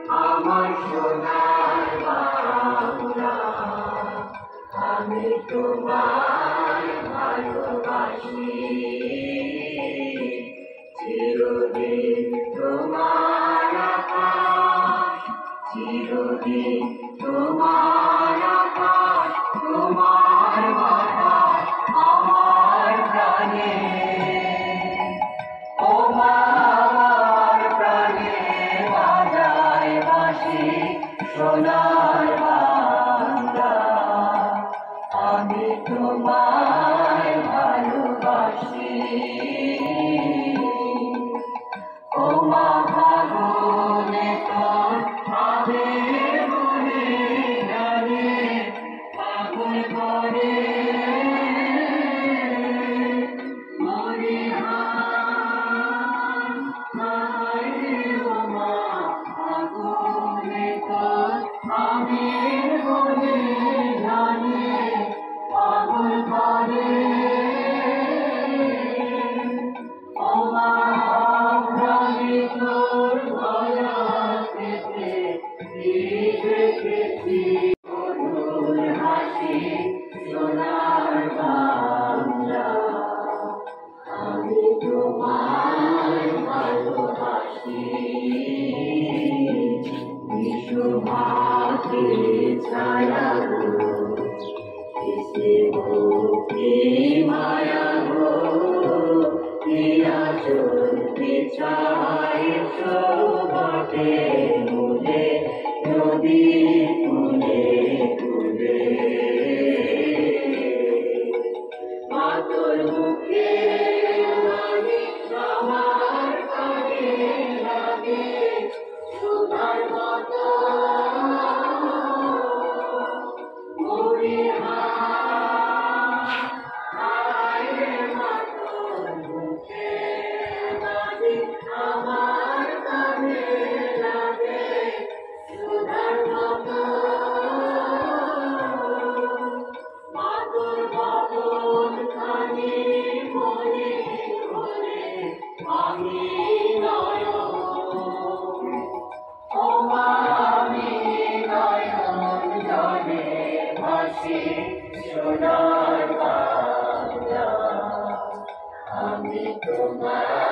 আমার সোনার বাংলা, আমি তোমায় ভালোবাসি। চিরদিন তোমার আকাশ, চিরদিন তোমার আকাশ, তোমার বাতাস আমার প্রাণে। ও মা আমার প্রাণে বাজায় বাঁশি সোনার বাংলা, আমি তোমায় ভালোবাসি। ও মা ফাগুনে তোর আবির বনে গানে পাগল করে মরি হায় ও মা ফাগুনে তোর আবির বনে গানে পাগল করে। ও মা আমি তোর মায়া পেতে দেখেছি মধুর হাসি সোনার বাংলা, আমি তোমায় ভালোবাসি। বিশ্বভাতে ছায়া গো, কিসে ভক্তি মায়া গো, পিয়া চোর বিছায় শোভতে মূলে নদী কুলে কুলে। মাতর মুখে আমি আমার কানে লাগে সুধার মতো মরি হায় মাতর মুখে আমি আমার কানে লাগে সুধার মতো। মাতর বদন খানি মনে মনে আমি নয়ন, ও মা আমি নয়ন জলে ভাসি সোনার বাংলা, আমি তোমার